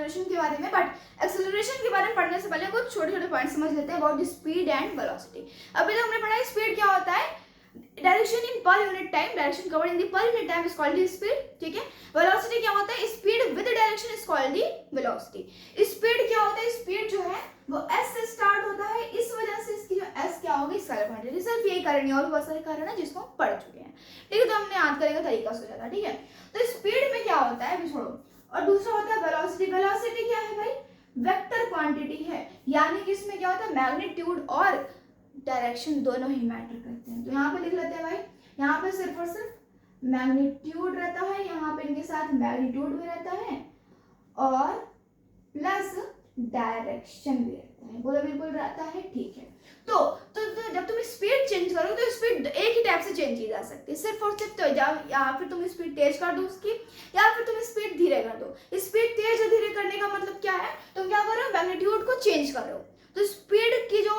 Acceleration के बारे में, बट एक्सेलरेशन के बारे में पढ़ने से पहले कुछ छोटे छोटे पॉइंट समझ लेते हैं अबाउट स्पीड एंड वेलोसिटी। अभी तक हमने पढ़ा है स्पीड क्या होता है, direction in per unit time, direction covered in the per unit time is called the speed, ठीक है। वेलोसिटी क्या होता है, speed with direction is called the velocity. Speed क्या होता है, स्पीड जो है वो s से स्टार्ट होता है, इस वजह से इसकी जो s क्या होगी, स्केलर क्वांटिटी। सिर्फ यही कारण है, और भी बहुत सारे कारण है जिसको हम पढ़ चुके हैं, ठीक है। तो हमने याद करने का तरीका सोचा था, ठीक है। तो स्पीड में क्या होता है अभी छोड़ो, और दूसरा होता है वेलोसिटी। वेलोसिटी क्या है भाई, वेक्टर क्वांटिटी है, यानी कि इसमें क्या होता है, मैग्नीट्यूड और डायरेक्शन दोनों ही मैटर करते हैं। तो यहाँ पे लिख लेते हैं भाई, यहाँ पे सिर्फ और सिर्फ मैग्नीट्यूड रहता है, यहाँ पे इनके साथ मैग्नीट्यूड भी रहता है और प्लस डायरेक्शन भी रहता है, बोलो बिल्कुल रहता है, ठीक है। तो जब तुम स्पीड चेंज करो तो स्पीड एक ही टाइप से चेंज की जा सकती है, सिर्फ और सिर्फ तो या फिर तुम स्पीड तेज कर दो उसकी, या फिर तुम स्पीड धीरे कर दो। स्पीड तेज या धीरे करने का मतलब क्या है, तुम क्या कर रहे हो, मैग्नीट्यूड को चेंज कर रहे हो। तो स्पीड की जो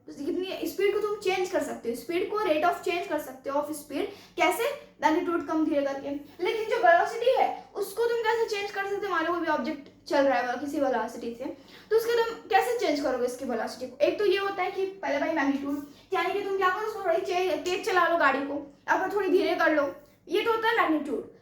कितनी स्पीड को तुम चेंज कर सकते हो, स्पीड को रेट ऑफ चेंज कर सकते हो ऑफ स्पीड, कैसे, मैग्नीट्यूड कम धीरे करके। लेकिन जो वेलोसिटी है उसको तुम कैसे चेंज कर सकते हो, मान लो कोई भी ऑब्जेक्ट चल रहा है किसी वेलोसिटी से, तो उसके तुम कैसे चेंज करोगे इसकी वेलोसिटी को। एक तो ये होता है कि पहले भाई मैग्नीट्यूड, यानी कि तुम क्या करो, उसको थोड़ी तेज चला लो गाड़ी को, या फिर थोड़ी धीरे कर लो, ये तो होता है मैग्नीट्यूड।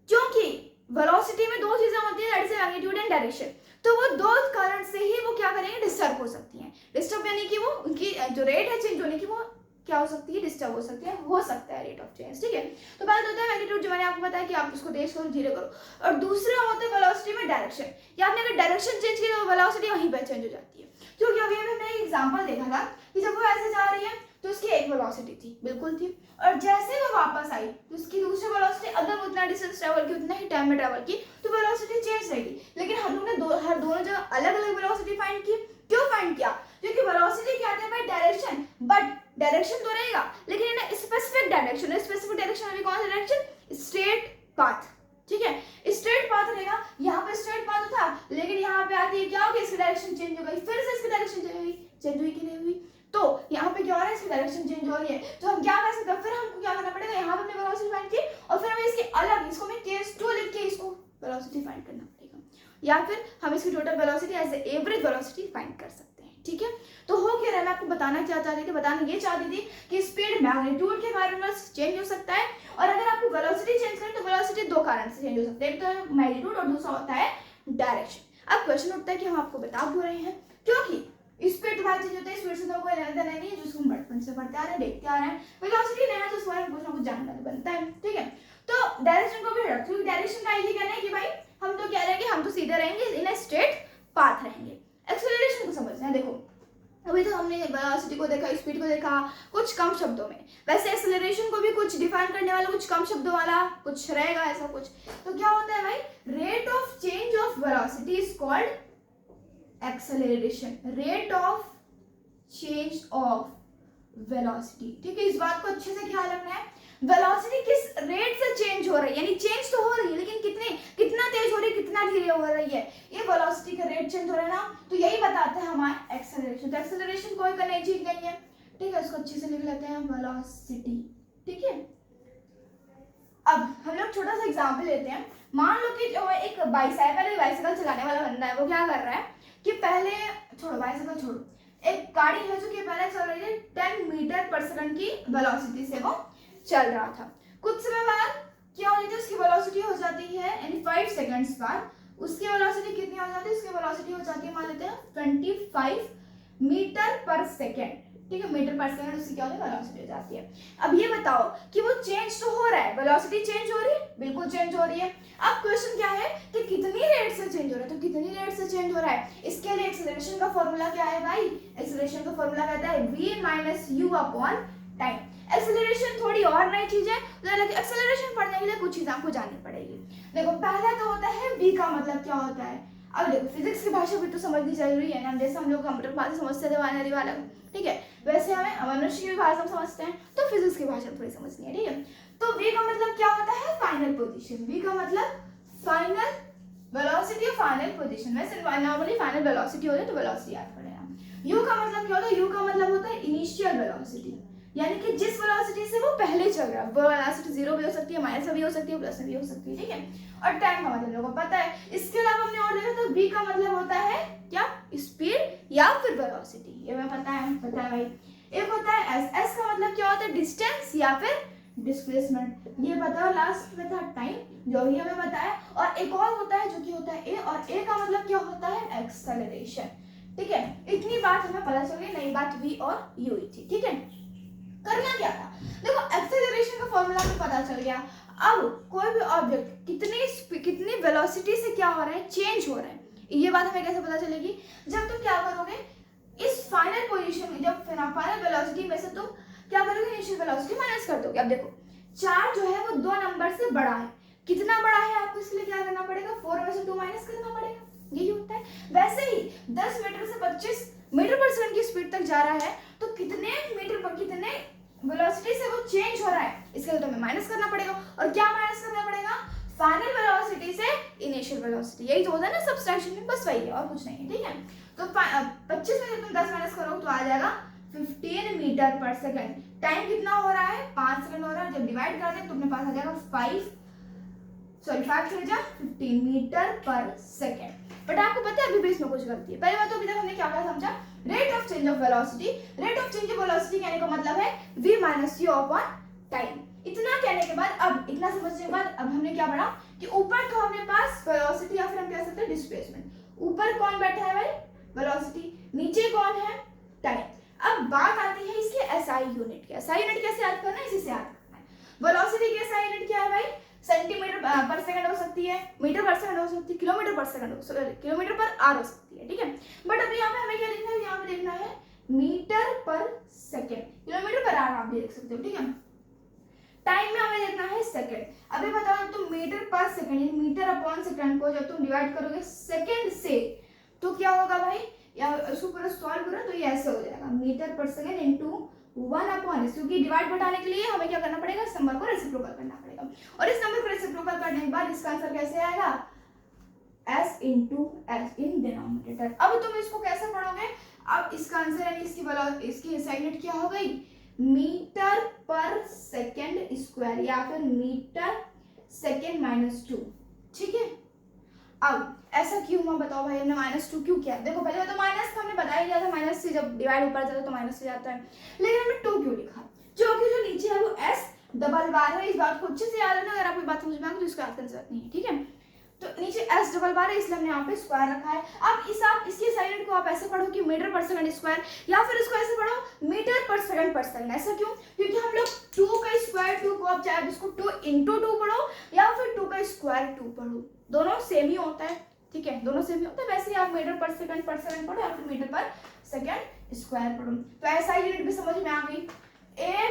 क्योंकि वेलोसिटी में दो चीजें होती है, that is magnitude and direction. तो वो दो कारण से ही वो क्या करेंगे, डिस्टर्ब हो सकती हैं। डिस्टर्ब यानी कि वो उनकी जो रेट है चेंज होने की वो क्या हो सकती है, डिस्टर्ब हो सकती है, हो सकता है रेट ऑफ चेंज, ठीक है। तो पहले होता है मैग्नीट्यूड, जो मैंने आपको बताया कि आप उसको तेज करो धीरे करो, और दूसरा होता है वेलोसिटी में डायरेक्शन, या आपने अगर डायरेक्शन चेंज की तो वेलोसिटी वहीं पर चेंज हो जाती है। क्योंकि अभी हमने एक एग्जांपल देखा था कि जब वो ऐसे जा रही है तो उसकी एक वेलोसिटी थी, बिल्कुल थी, और जैसे वो वापस आई तो उसकी दूसरी वेलोसिटी, अगर वो उतना डिस्टेंस ट्रैवल की, उतना ही टाइम में ट्रैवल की, तो वेलोसिटी चेंज रहेगी। लेकिन हम लोग ने हर दोनों जगह अलग अलग वेलोसिटी फाइंड की। क्यों फाइंड किया, क्योंकि वेलोसिटी क्या है भाई, डायरेक्शन, बट डायरेक्शन तो रहेगा लेकिन है स्पेसिफिक डायरेक्शन। स्पेसिफिक डायरेक्शन अभी कौन सा डायरेक्शन, स्ट्रेट पाथ, ठीक है, स्ट्रेट पाथ रहेगा। यहाँ पे स्ट्रेट पाथ था, लेकिन यहाँ पे आती है क्या होगी, इसकी डायरेक्शन चेंज हो गई, फिर से इसकी डायरेक्शन चेंज हुई कि नहीं हुई। तो यहाँ पे क्या हो रहा है, इसकी डायरेक्शन चेंज हो रही है, तो हम क्या कर सकते हैं, फिर हमको क्या करना पड़ेगा, यहाँ पे हमने वेलोसिटी फाइंड की और फिर हमें इसकी अलग, इसको मैं केस 2 लिख के इसको वेलोसिटी फाइंड करना पड़ेगा, या फिर हम इसकी total velocity as average velocity find कर सकते हैं, ठीक है। तो हो क्या रहा है, मैं आपको बताना क्या चाहती थी, बताना ये चाहती थी कि स्पीड मैग्नीट्यूड के कारण बस चेंज हो सकता है, और अगर आपको वेलोसिटी चेंज करें तो वेलोसिटी दो कारण से चेंज हो सकते हैं, एक तो मैग्नीट्यूड और दूसरा होता है डायरेक्शन। अब क्वेश्चन उठता है कि हम आपको बता क्यों रहे हैं, क्योंकि स्पीड तुम्हारी चेंज होता है, स्पीड से तो कोई लेना देना नहीं है, जिसको हम बचपन से पढ़ते आ रहे हैं, देखते आ रहे हैं। वेलोसिटी नहीं है तो उस बारे में कुछ ना कुछ जानना तो बनता है, ठीक है। तो डायरेक्शन को भी रख, क्योंकि डायरेक्शन का ये कहना है कि भाई हम तो कह रहे हैं कि हम तो सीधे रहेंगे, इन अ स्ट्रेट पाथ रहेंगे। एक्सेलरेशन को समझना है, देखो अभी तो हमने वेलोसिटी को देखा, स्पीड को देखा कुछ कम शब्दों में, वैसे एक्सेलरेशन को भी कुछ डिफाइन करने वाला कुछ कम शब्दों वाला कुछ रहेगा ऐसा कुछ। तो क्या होता है भाई, rate of change of velocity is called acceleration, rate of change of velocity, ठीक है। इस बात को अच्छे से ख्याल रखना है, वेलोसिटी किस रेट से चेंज हो रही है, यानी चेंज तो हो रही है लेकिन कितना तेज हो रही है, कितना धीरे हो रही है, ये वेलोसिटी का रेट चेंज हो रहा है ना, तो यही बताता है हमारा एक्सेलरेशन। तो एक्सेलरेशन कोई का नई चीज नहीं है, ठीक है, इसको अच्छे से लिख लेते हैं वेलोसिटी, ठीक है। अब हम लोग छोटा सा एग्जांपल लेते हैं, मान लो कि जो एक बाइसाइकिल चलाने वाला बंदा है, वो क्या कर रहा है कि पहले छोड़ो बाइसाइकिल छोड़ो, एक गाड़ी है जो कि पहले चल रही है 10 मीटर पर सेकंड की वेलोसिटी से वो चल रहा था। कुछ समय बाद क्या हो जाती है, उसकी वेलोसिटी हो जाती है, यानी 5 सेकंड्स बाद उसकी वेलोसिटी कितनी हो जाती है, उसकी वेलोसिटी हो जाती है मान लेते हैं 25 मीटर पर सेकंड, ठीक है, मीटर पर सेकंड उसकी क्या होती है, वेलोसिटी हो जाती है। अब ये बताओ कि वो चेंज तो हो रहा है, वेलोसिटी चेंज हो रही है, बिल्कुल चेंज हो रही है। अब क्वेश्चन क्या है कि कितनी रेट से चेंज हो रहा है, तो कितनी रेट से चेंज हो रहा है, इसके लिए एक्सेलरेशन का फॉर्मूला क्या है भाई, एक्सेलरेशन का फॉर्मूला कहता है v - u upon time. Acceleration थोड़ी और नई चीज है, एक्सेलरेशन पढ़ने के लिए कुछ चीज आपको जाननी पड़ेगी। देखो पहला तो होता है v का मतलब क्या होता है, अब देखो फिजिक्स की भाषा भी तो समझनी जरूरी है ना, जैसे हम लोग कंप्यूटर भाषा समझते थे बाइनरी वाला, ठीक है, वैसे हमें मनुष्य की भाषा समझते हैं तो फिजिक्स की भाषा थोड़ी समझनी है, ठीक है। तो v का मतलब क्या होता है, फाइनल पोजीशन, v का मतलब फाइनल वेलोसिटी और फाइनल पोजीशन। वैसे नॉर्मली फाइनल वेलोसिटी होती है तो वेलोसिटी याद पड़ेगा। u का मतलब क्या होता है, u का मतलब होता है इनिशियल वेलोसिटी, यानी कि जिस वेलोसिटी से वो पहले चल रहा है, वो वेलोसिटी 0 भी हो सकती है, माइनस भी हो सकती है, प्लस भी हो सकती है, ठीक है। और टाइम का मतलब लोगों को पता है। इसके अलावा हमने और देखा तो v का का मतलब होता है क्या, स्पीड या फिर वेलोसिटी, ये हमें पता है भाई। एक होता है एस, एस का मतलब क्या होता है, डिस्टेंस या फिर डिस्प्लेसमेंट, ये बताओ। लास्ट में था टाइम, जो भी हमें बताया। और एक और होता है जो कि होता है ए, और ए का मतलब क्या होता है, एक्सेलरेशन। ठीक है, इतनी बात हमें पता चल गई, नई बात वी और यू ही थी। ठीक है, करना क्या था, देखो एक्सेलरेशन का फॉर्मूला हमें पता चल गया। अब कोई भी ऑब्जेक्ट कितनी वेलोसिटी से क्या हो रहा है, चेंज हो रहा है, ये बात हमें कैसे पता चलेगी, जब तुम क्या करोगे, इस फाइनल पोजीशन में, जब फाइनल वेलोसिटी में से तुम क्या करोगे, इनिशियल वेलोसिटी माइनस कर दोगे। अब देखो चार्ज जो है वो 2 नंबर से बड़ा है, कितना बड़ा है, आपको इसलिए क्या करना पड़ेगा, 4 में से 2 माइनस करना पड़ेगा, यही होता है। वैसे ही 10 मीटर से 25 मीटर पर सेकंड की स्पीड तक जा रहा है, तो कितने मीटर पर कितने वेलोसिटी से वो चेंज हो रहा है, इसके लिए तुम्हें माइनस करना पड़ेगा। और क्या माइनस करना पड़ेगा, फाइनल वेलोसिटी से इनिशियल वेलोसिटी, यही तो होता है ना सब्सट्रैक्शन में, बस वही है और कुछ नहीं है। ठीक है, तो 25 में से तुम 10 माइनस करोगे तो आ जाएगा 15 मीटर पर सेकंड। टाइम कितना हो रहा है, 5 सेकंड हो रहा है, जब डिवाइड करते हैं तो अपने पास आ जाएगा 5 15 मीटर पर सेकंड। बट आपको पता है अभी भी इसमें कुछ गलती है। पहले बात तो अभी तक हमने क्या क्या समझा, rate of change of velocity. Rate of change of velocity कहने का मतलब है v minus u upon time. इतना कहने के बाद, अब इतना समझने के बाद, अब हमने क्या पढ़ा कि ऊपर तो हमारे पास वेलोसिटी या फिर हम कह सकते हैं डिस्प्लेसमेंट। ऊपर कौन बैठा है भाई, वेलोसिटी, नीचे कौन है, टाइम। अब बात आती है इसके एसआई यूनिट की। एसआई यूनिट कैसे याद करना है, इसी से याद करना है। वेलोसिटी की एसआई यूनिट क्या है भाई, सेंटीमीटर पर सेकंड हो सकती है, मीटर पर सेकंड हो सकती है, किलोमीटर पर सेकंड किलोमीटर पर आवर हो सकती है। ठीक है, बट अभी यहाँ पे हमें क्या लिखना है, यहाँ पे लिखना है मीटर पर सेकंड, किलोमीटर पर आवर आप भी लिख सकते हो। ठीक है, टाइम में हमें लिखना है सेकंड। अभी बताओ तुम मीटर पर सेकंड, मीटर अपॉन सेकंड को जब तुम डिवाइड करोगे सेकंड से, तो क्या होगा भाई, या इसको पूरा सॉल्व करो तो ये ऐसे हो जाएगा, मीटर पर सेकंड इनटू 1 अपॉन, क्योंकि डिवाइड बढ़ाने के लिए हमें क्या करना पड़ेगा, इस नंबर को रेसिप्रोकल करना पड़ेगा। और इस नंबर को रेसिप्रोकल करने के बाद इसका आंसर कैसे आएगा, s into S in denominator. अब तुम इसको कैसे पढ़ोगे, अब इसका आंसर यानी इसकी एसआई यूनिट क्या हो गई, मीटर पर सेकंड स्क्वायर या फिर मीटर सेकंड माइनस 2। ठीक है, अब ऐसा क्यों हुआ बताओ भाई, हमने -2 क्यों किया, देखो पहले तो माइनस हमने बता ही दिया था, माइनस से जब डिवाइड ऊपर जाता है तो माइनस से जाता है, लेकिन हमने 2 क्यों लिखा, क्योंकि जो नीचे है वो s डबल बार है। इस बात को अच्छे से याद रखना, अगर आपको बात समझ में आ गई तो इसको याद करने की जरूरत नहीं है। ठीक है, तो नीचे s डबल बार है, इसलिए हमने यहाँ पे स्क्वायर रखा है। अब इसकी साइड को आप ऐसे पढ़ो कि मीटर पर सेकंड स्क्वायर, या फिर इसको ऐसे पढ़ो मीटर पर सेकंड। ऐसा क्यों, क्योंकि हम लोग 2 का स्क्वायर 2 को, आप चाहे इसको 2 इंटू 2 पढ़ो या फिर 2 का स्क्वायर 2 पढ़ो, दोनों सेम ही होता है। ठीक है, दोनों सेम ही होता है। वैसे ही आप मीटर पर सेकंड पढ़ो या फिर मीटर पर सेकंड स्क्वायर पढ़ो। तो ऐसा यूनिट भी समझ में आ गई।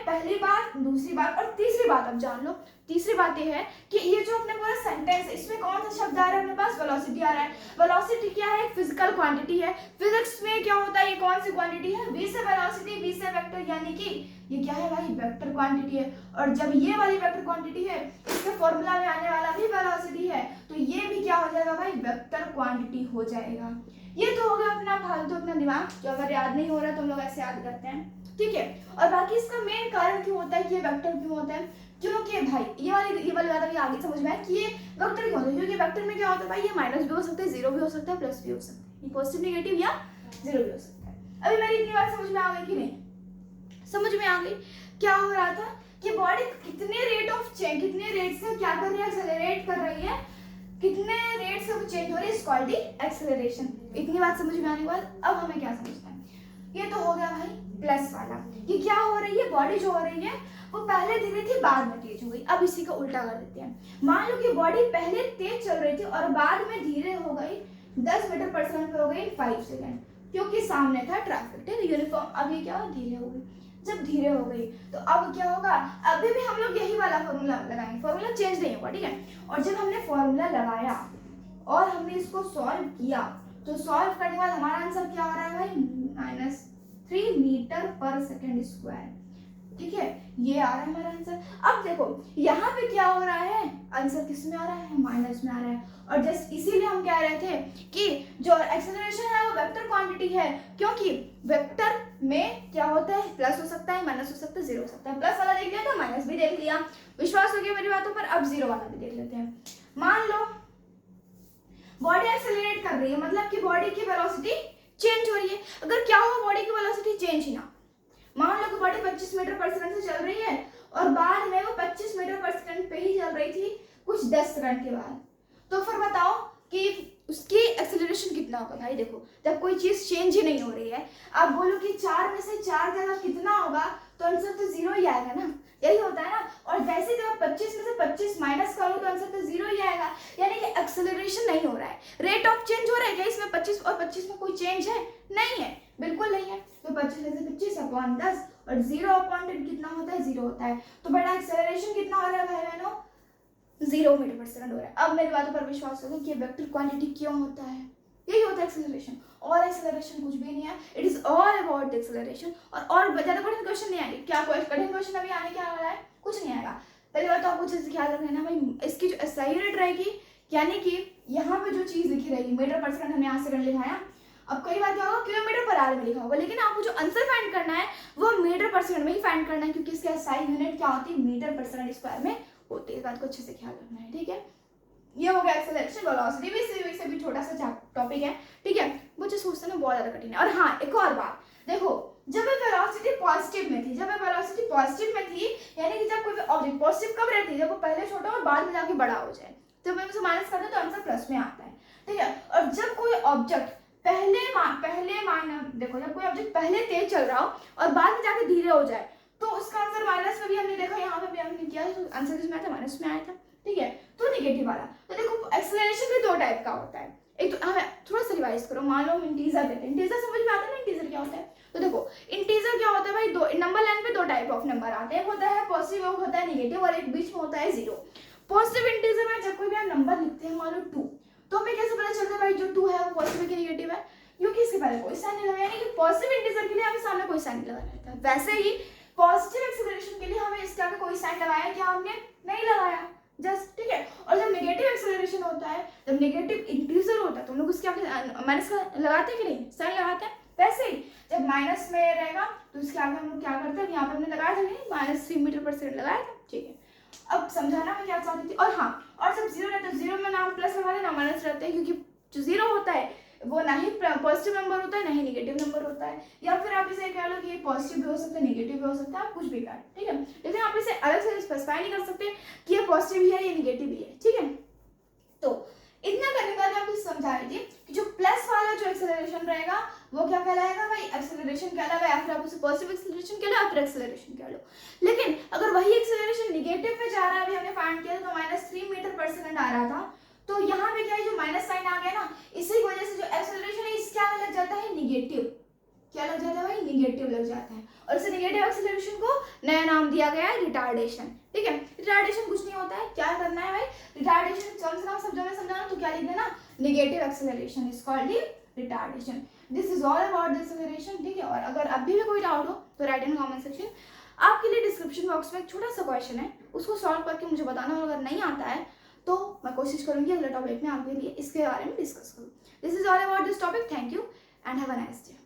पहली बात, दूसरी बात और तीसरी बात अब जान लो। तीसरी बात ये है कि ये जो अपने पूरा सेंटेंस है, इसमें कौन सा शब्द आ रहा है अपने पास, वेलोसिटी आ रहा है। वेलोसिटी क्या है, फिजिकल क्वांटिटी है। फिजिक्स में क्या होता है, ये कौन सी क्वांटिटी है, v से वेलोसिटी, v से वेक्टर, यानी कि ये क्या है भाई, वेक्टर क्वांटिटी है। और जब ये वाली वेक्टर क्वांटिटी है, इसके फॉर्मूला में आने वाला भी वेलोसिटी है, तो ये भी क्या हो जाएगा भाई, वेक्टर क्वांटिटी हो जाएगा। ये तो हो गया अपना फालतू अपना दिमाग, जो अगर याद नहीं हो रहा तो हम लोग ऐसे याद करते हैं। ठीक है, और बाकी इसका मेन कारण क्यों होता है कि ये वेक्टर क्यों होता है, क्योंकि भाई ये वाली बात अभी आगे समझ में आए कि ये वेक्टर क्यों होता है, क्योंकि वेक्टर में क्या होता है भाई, ये माइनस भी हो सकता है, जीरो भी हो सकता है, प्लस भी हो सकता है, ये पॉजिटिव नेगेटिव या जीरो भी हो सकता है। अभी मेरी इतनी बात समझ में आ गई कि नहीं, समझ में आ गई। क्या हो रहा था कि बॉडी कितने रेट ऑफ चेंज, कितने रेट से क्या कर रही है, एक्सेलरेट कर रही है, कितने रेट से वो चेंज हो रही है, इज कॉल्ड एक्सेलरेशन। इतनी बात समझ में आने के बाद अब हमें क्या समझना है, ये तो हो गया भाई प्लस वाला, कि क्या हो रही है, बॉडी जो हो रही है वो पहले धीरे थी, बाद में तेज हो गई। अब इसी का उल्टा कर देते हैं। मान लो कि बॉडी पहले तेज चल रही थी और बाद में धीरे हो गई, 10 मीटर पर सेकंड पे हो गई 5 सेकंड, क्योंकि सामने था ट्रैफिक। ठीक है, यूनिफॉर्म अभी क्या हो, धीरे हो गई। जब धीरे हो गई तो अब क्या होगा, अभी भी हम लोग यही वाला फॉर्मूला लगाएंगे, फॉर्मूला चेंज नहीं होगा। ठीक है, और जब हमने फॉर्मूला लगाया और हमने इसको सॉल्व किया, तो सॉल्व करने के बाद हमारा आंसर क्या आ रहा है भाई, -3 मीटर पर सेकंड स्क्वायर। ठीक है, ये आ रहा है हमारा आंसर। अब देखो यहाँ पे क्या हो रहा है, आंसर किस में आ रहा है, माइनस में आ रहा है। और जस्ट इसीलिए हम कह रहे थे कि जो एक्सेलरेशन है वो वेक्टर क्वांटिटी है, क्योंकि वेक्टर में क्या होता है, प्लस हो सकता है, माइनस हो सकता है, जीरो हो सकता है। प्लस वाला देख लिया था, माइनस भी देख लिया, विश्वास हो गया मेरी बातों पर। अब जीरो वाला भी देख लेते हैं। मान लो बॉडी एक्सेलरेट कर रही है, मतलब कि बॉडी की वेलोसिटी चेंज हो रही है। अगर क्या हुआ, बॉडी की वेलोसिटी चेंज ही ना, मान लो कि बॉडी 25 मीटर पर सेकंड से चल रही है और बाद में वो 25 मीटर पर सेकंड पे ही चल रही थी कुछ 10 सेकंड के बाद, तो फिर बताओ कि उसकी एक्सेलरेशन कितना होगा। भाई देखो, जब कोई चीज चेंज ही नहीं हो रही है, आप बोलो कि 4 में से 4 जगह कितना होगा, तो आंसर तो 0 ही आएगा ना, यही होता है ना। और वैसे जब 25 में से 25 माइनस करो तो आंसर तो 0 ही आएगा, यानी कि एक्सेलरेशन नहीं हो रहा है, रेट ऑफ चेंज हो रहा है। क्या इसमें 25 और 25 में कोई चेंज है? नहीं है, बिल्कुल नहीं है। तो 25 में से 25 अपॉन 10 और 0 अपॉन 10 कितना होता है? 0 होता है। तो बेटा एक्सेलरेशन कितना हो रहा है भाई बहनों? 0 मीटर पर सेकंड हो रहा है। अब मेरी बातों पर विश्वास करो कि वेक्टर क्वांटिटी क्यों होता है, यही होता है एक्सेलरेशन, और एक्सेलरेशन कुछ भी नहीं है। It is all about acceleration. और ज्यादा कठिन क्वेश्चन नहीं आएंगे। क्या कोई कठिन क्वेश्चन अभी आने क्या वाला है? कुछ नहीं आएगा। पहली बात तो आपको चीज ख्याल रखना है ना भाई, इसकी जो SI यूनिट रहेगी, यानी कि यहाँ पे जो चीज लिखी रहेगी मीटर पर सेकंड, हमने यहाँ सेकंड लिखा है। अब कई बार क्या होगा, किलोमीटर पर आवर में लिखा होगा, लेकिन आपको जो आंसर फाइंड करना है वो मीटर पर सेकंड में ही फाइंड करना है, क्योंकि इसकी SI यूनिट क्या होती है? मीटर पर सेकंड स्क्वायर में होती है। इस बात को अच्छे से ख्याल रखना है, ठीक है। ये हो गया एक्सेलरेशन। वेलोसिटी भी सिविक्स से भी छोटा सा टॉपिक है, ठीक है। मुझे सोचते ना बहुत ज्यादा कठिन है। और हाँ, एक और बात देखो, जब वेलोसिटी पॉजिटिव में थी, जब वेलोसिटी पॉजिटिव में थी, यानी कि जब कोई ऑब्जेक्ट पॉजिटिव कब रहती है? जब वो पहले छोटा और बाद में जाके बड़ा हो जाए, तो मैं उसे माइनस करते हैं तो आंसर प्लस में आता है, ठीक है। और जब कोई ऑब्जेक्ट देखो, जब कोई ऑब्जेक्ट पहले तेज चल रहा हो और बाद में जाके धीरे हो जाए, तो उसका आंसर माइनस में भी हमने देखा, यहाँ पे भी हमने किया, तो आंसर किसमें आया था? माइनस में आया था, ठीक है। तो नेगेटिव वाला, तो देखो एक्सेलरेशन भी दो टाइप का होता है। एक तो हमें थोड़ा सा रिवाइज करो, मान लो हम इंटीजर लेते हैं, इंटीजर समझ में आता है ना इंटीजर क्या होता है? तो देखो इंटीजर क्या होता है भाई, दो नंबर लाइन पे दो टाइप ऑफ नंबर आते हैं, एक होता है पॉजिटिव, एक होता है नेगेटिव, और एक बीच में होता है 0। पॉजिटिव इंटीजर में जब कोई भी हम नंबर लिखते हैं, मान लो 2, तो हमें कैसे पता चलता है भाई जो 2 है वो पॉजिटिव है कि नेगेटिव है? क्योंकि इसके पहले कोई साइन नहीं लगाया, यानी कि पॉजिटिव इंटीजर के लिए हमें सामने कोई साइन नहीं लगाया था। वैसे ही पॉजिटिव एक्सेलरेशन के लिए हमें इसके आगे कोई साइन लगाया क्या? हमने नहीं लगाया, जस्ट, ठीक है। और जब नेगेटिव एक्सेलरेशन होता है, जब नेगेटिव इंक्रीजर होता है, तो हम लोग उसके आगे माइनस का लगाते हैं कि नहीं? साइन लगाते हैं। वैसे ही जब माइनस में रहेगा तो उसके आगे हम लोग क्या करते हैं? यहाँ पे हमने लगाया था नहीं, -3 मीटर पर सेकंड लगाया था, ठीक है। अब समझाना मैं क्या चाहती थी। और हाँ, और जब 0 रहता है, 0 में ना प्लस लगा देना, माइनस रहता है, क्योंकि जो 0 होता है वो ना ही पॉजिटिव नंबर होता है ना ही नेगेटिव नंबर होता है। या फिर आप इसे कह लो कि पॉजिटिव भी हो सकता है, नेगेटिव भी हो सकता है, आप कुछ भी करें, ठीक है। लेकिन आप इसे अलग से स्पेसिफाई नहीं कर सकते कि ये पॉजिटिव ही है ये नेगेटिव ही है, ठीक है। तो इतना करने के बाद मैं आपको समझा रही थी कि जो प्लस वाला जो एक्सेलरेशन रहेगा वो क्या कहलाएगा भाई? एक्सेलरेशन कहलाएगा, या फिर आप उसे पॉजिटिव एक्सेलरेशन कह लो या फिर एक्सेलरेशन कह लो। लेकिन अगर वही एक्सेलरेशन नेगेटिव पे जा रहा है, अभी हमने फाइंड किया था तो -3 मीटर पर सेकंड आ रहा था, तो यहाँ पे क्या है, जो माइनस साइन आ गया ना, इसी वजह से जो एक्सेलरेशन है इसके आगे लग जाता है नेगेटिव। क्या लग जाता है भाई? नेगेटिव लग जाता है। और इस नेगेटिव एक्सेलरेशन को नया नाम दिया गया है रिटार्डेशन, ठीक है। रिटार्डेशन कुछ नहीं होता है, क्या करना है भाई? रिटार्डेशन कम से कम शब्दों में समझाना, तो क्या लिख देना? Negative acceleration is called retardation. This is all about the acceleration, ठीक है। और अगर अभी भी कोई डाउट हो तो राइट इन कमेंट सेक्शन। आपके लिए डिस्क्रिप्शन बॉक्स में एक छोटा सा क्वेश्चन है, उसको सॉल्व करके मुझे बताना, और अगर नहीं आता है तो मैं कोशिश करूंगी अगले टॉपिक में आपके लिए इसके बारे में डिस्कस करूँ। This is all about this topic. Thank you and have a nice day.